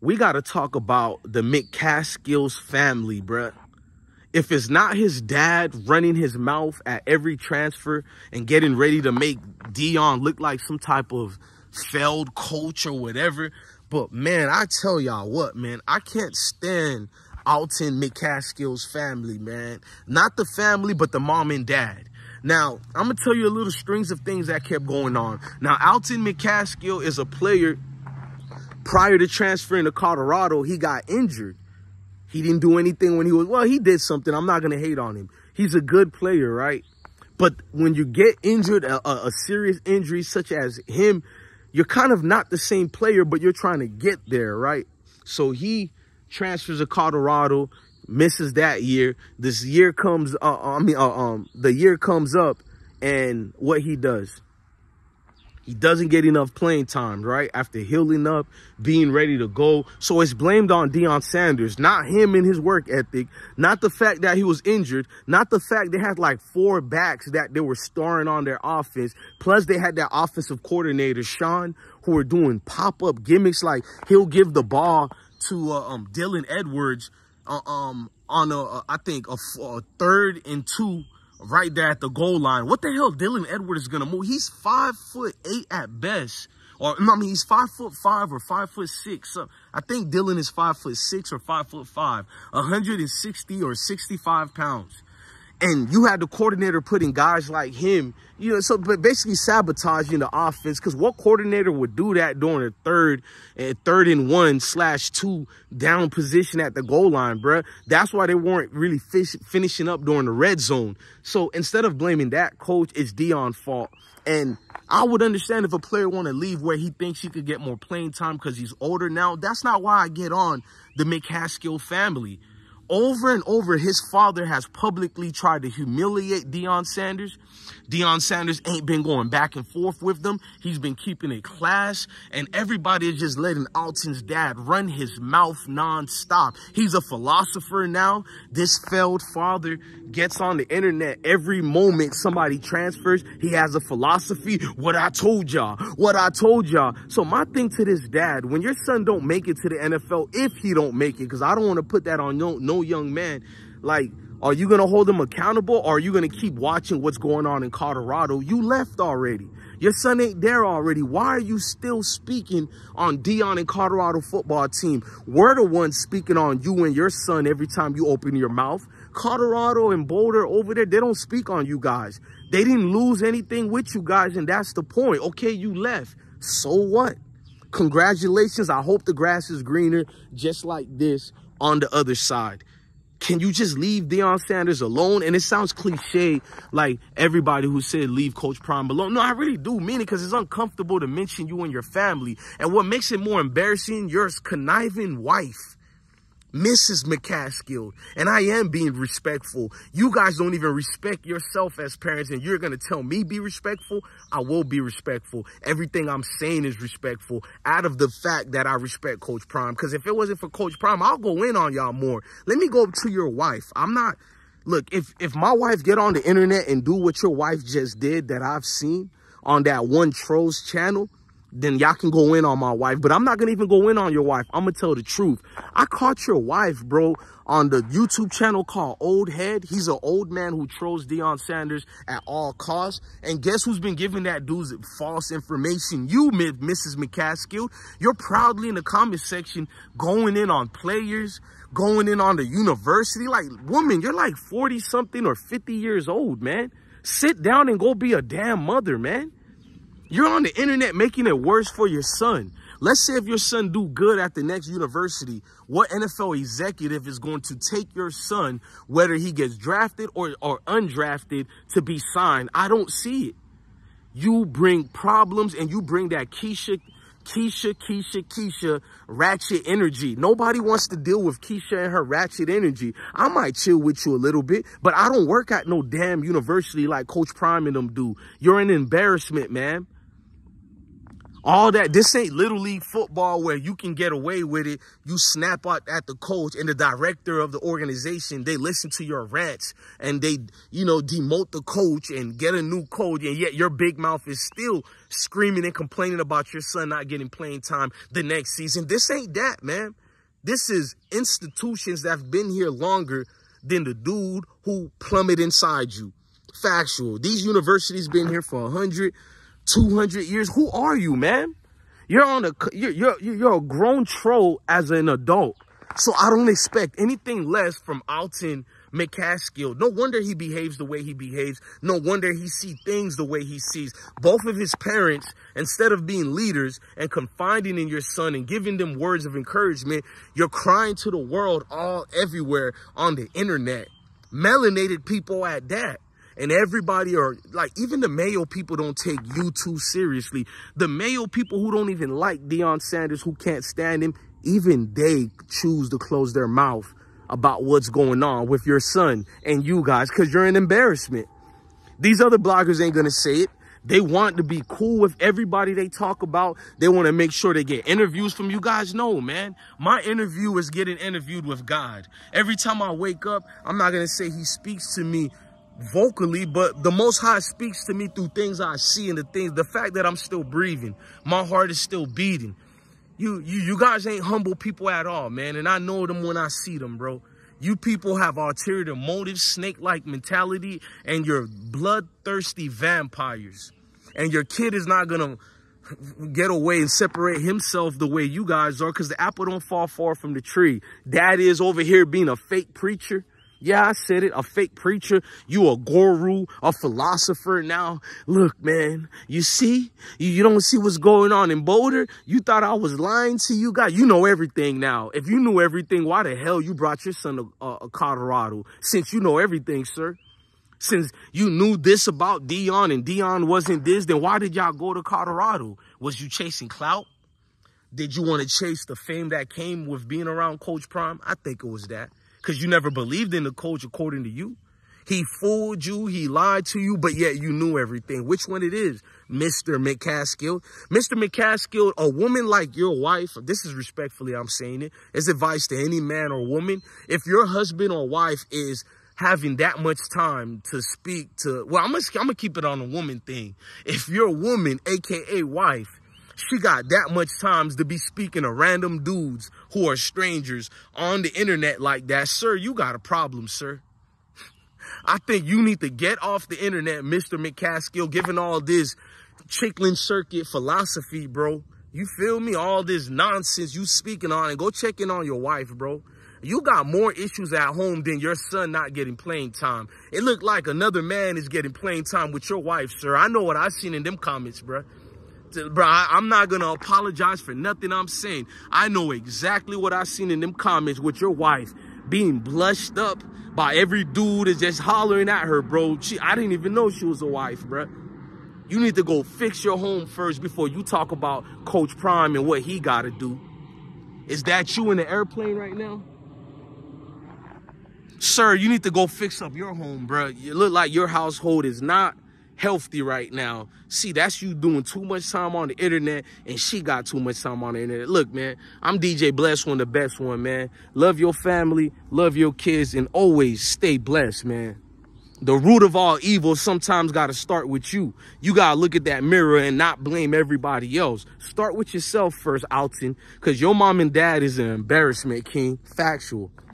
we got to talk about the McCaskill's family, bruh. If it's not his dad running his mouth at every transfer and getting ready to make Deion look like some type of failed coach or whatever. But, man, I tell y'all what, man, I can't stand Alton McCaskill's family, man. Not the family, but the mom and dad. Now, I'm going to tell you a little strings of things that kept going on. Now, Alton McCaskill is a player. Prior to transferring to Colorado, he got injured. He didn't do anything when he was, well, he did something. I'm not going to hate on him. He's a good player, right? But when you get injured, a serious injury such as him, you're kind of not the same player, but you're trying to get there, right? So he transfers to Colorado, misses that year. This year comes, the year comes up, and what he does? He doesn't get enough playing time, right? After healing up, being ready to go. So it's blamed on Deion Sanders, not him and his work ethic, not the fact that he was injured, not the fact they had like 4 backs that they were starring on their offense. Plus they had that offensive coordinator, Sean, who were doing pop-up gimmicks. Like he'll give the ball to Dylan Edwards on I think a 3rd and 2. Right there at the goal line. What the hell Dylan Edwards is going to move? He's 5'8" at best. Or, I mean, he's 5'5" or 5'6". So I think Dylan is 5'6" or 5'5", 160 or 65 pounds. And you had the coordinator putting guys like him, you know, so but basically sabotaging the offense. Because what coordinator would do that during a 3rd and 1/2 down position at the goal line, bruh? That's why they weren't really finishing up during the red zone. So instead of blaming that coach, it's Deion's fault. And I would understand if a player want to leave where he thinks he could get more playing time because he's older now. That's not why I get on the McCaskill family. Over and over, his father has publicly tried to humiliate Deion Sanders. Deion Sanders ain't been going back and forth with them. He's been keeping it class, and everybody is just letting Alton's dad run his mouth nonstop. He's a philosopher now. This failed father gets on the internet every moment somebody transfers. He has a philosophy. What I told y'all. What I told y'all. So my thing to this dad, when your son don't make it to the NFL, if he don't make it, because I don't want to put that on no young man, like, are you going to hold him accountable, or are you going to keep watching what's going on in Colorado? You left already. Your son ain't there already. Why are you still speaking on Deion and Colorado football team? We're the ones speaking on you and your son every time you open your mouth. Colorado and Boulder over there, they don't speak on you guys. They didn't lose anything with you guys, and that's the point. Okay, you left. So what? Congratulations. I hope the grass is greener just like this on the other side. Can you just leave Deion Sanders alone? And it sounds cliche, like everybody who said leave Coach Prime alone. No, I really do mean it, because it's uncomfortable to mention you and your family. And what makes it more embarrassing, your conniving wife, Mrs. McCaskill. And I am being respectful. You guys don't even respect yourself as parents, and you're going to tell me be respectful? I will be respectful. Everything I'm saying is respectful out of the fact that I respect Coach Prime. Because if it wasn't for Coach Prime, I'll go in on y'all more. Let me go to your wife. I'm not... Look, if my wife get on the internet and do what your wife just did that I've seen on that one Trolls channel, then y'all can go in on my wife. But I'm not going to even go in on your wife. I'm going to tell the truth. I caught your wife, bro, on the YouTube channel called Old Head. He's an old man who trolls Deion Sanders at all costs. And guess who's been giving that dude false information? You, Mrs. McCaskill. You're proudly in the comment section going in on players, going in on the university. Like, woman, you're like 40-something or 50 years old, man. Sit down and go be a damn mother, man. You're on the internet making it worse for your son. Let's say if your son do good at the next university, what NFL executive is going to take your son, whether he gets drafted or undrafted, to be signed? I don't see it. You bring problems, and you bring that Keisha ratchet energy. Nobody wants to deal with Keisha and her ratchet energy. I might chill with you a little bit, but I don't work at no damn university like Coach Prime and them do. You're an embarrassment, man. All that, this ain't Little League football where you can get away with it. You snap out at the coach and the director of the organization. They listen to your rants and they, you know, demote the coach and get a new coach. And yet your big mouth is still screaming and complaining about your son not getting playing time the next season. This ain't that, man. This is institutions that have been here longer than the dude who plummeted inside you. Factual. These universities been here for 100, 200 years. Who are you, man? You're a grown troll as an adult. So I don't expect anything less from Alton McCaskill. No wonder he behaves the way he behaves. No wonder he sees things the way he sees. Both of his parents, instead of being leaders and confiding in your son and giving them words of encouragement, you're crying to the world all everywhere on the internet. Melanated people at that. And everybody are like, even the Mayo people don't take you too seriously. The Mayo people who don't even like Deion Sanders, who can't stand him, even they choose to close their mouth about what's going on with your son and you guys, because you're an embarrassment. These other bloggers ain't going to say it. They want to be cool with everybody they talk about. They want to make sure they get interviews from you guys. No, man. My interview is getting interviewed with God. Every time I wake up, I'm not going to say he speaks to me vocally, but the Most High speaks to me through things I see and the fact that I'm still breathing. My heart is still beating. You guys ain't humble people at all, man. And I know them when I see them, bro. You people have ulterior motives, snake-like mentality, and you're bloodthirsty vampires. And your kid is not going to get away and separate himself the way you guys are, because the apple don't fall far from the tree. Dad is over here being a fake preacher. Yeah, I said it, a fake preacher. You a guru, a philosopher now. Look, man, you see? You don't see what's going on in Boulder? You thought I was lying to you guys? You know everything now. If you knew everything, why the hell you brought your son to Colorado? Since you know everything, sir. Since you knew this about Deion and Deion wasn't this, then why did y'all go to Colorado? Was you chasing clout? Did you want to chase the fame that came with being around Coach Prime? I think it was that. Because you never believed in the coach according to you. He fooled you, he lied to you, but yet you knew everything. Which one it is, Mr. McCaskill? Mr. McCaskill, a woman like your wife, this is respectfully I'm saying it, as advice to any man or woman. If your husband or wife is having that much time to speak to, well, I'm gonna keep it on a woman thing. If your woman, aka wife, she got that much time to be speaking to random dudes who are strangers on the internet like that, sir, you got a problem, sir. I think you need to get off the internet, Mr. McCaskill, given all this chicken circuit philosophy, bro. You feel me? All this nonsense you speaking on, and go check in on your wife, bro. You got more issues at home than your son not getting playing time. It looked like another man is getting playing time with your wife, sir. I know what I seen in them comments, bro. Bro, I'm not going to apologize for nothing I'm saying. I know exactly what I seen in them comments with your wife being blushed up by every dude is just hollering at her, bro. I didn't even know she was a wife, bro. You need to go fix your home first before you talk about Coach Prime and what he got to do. Is that you in the airplane right now? Sir, you need to go fix up your home, bro. You look like your household is not healthy right now. See, that's you doing too much time on the internet, and she got too much time on the internet. Look, man, I'm DJ Bless One, the best one, man. Love your family, love your kids, and always stay blessed, man. The root of all evil sometimes got to start with you. You got to look at that mirror and not blame everybody else. Start with yourself first, Alton, because your mom and dad is an embarrassment, King. Factual.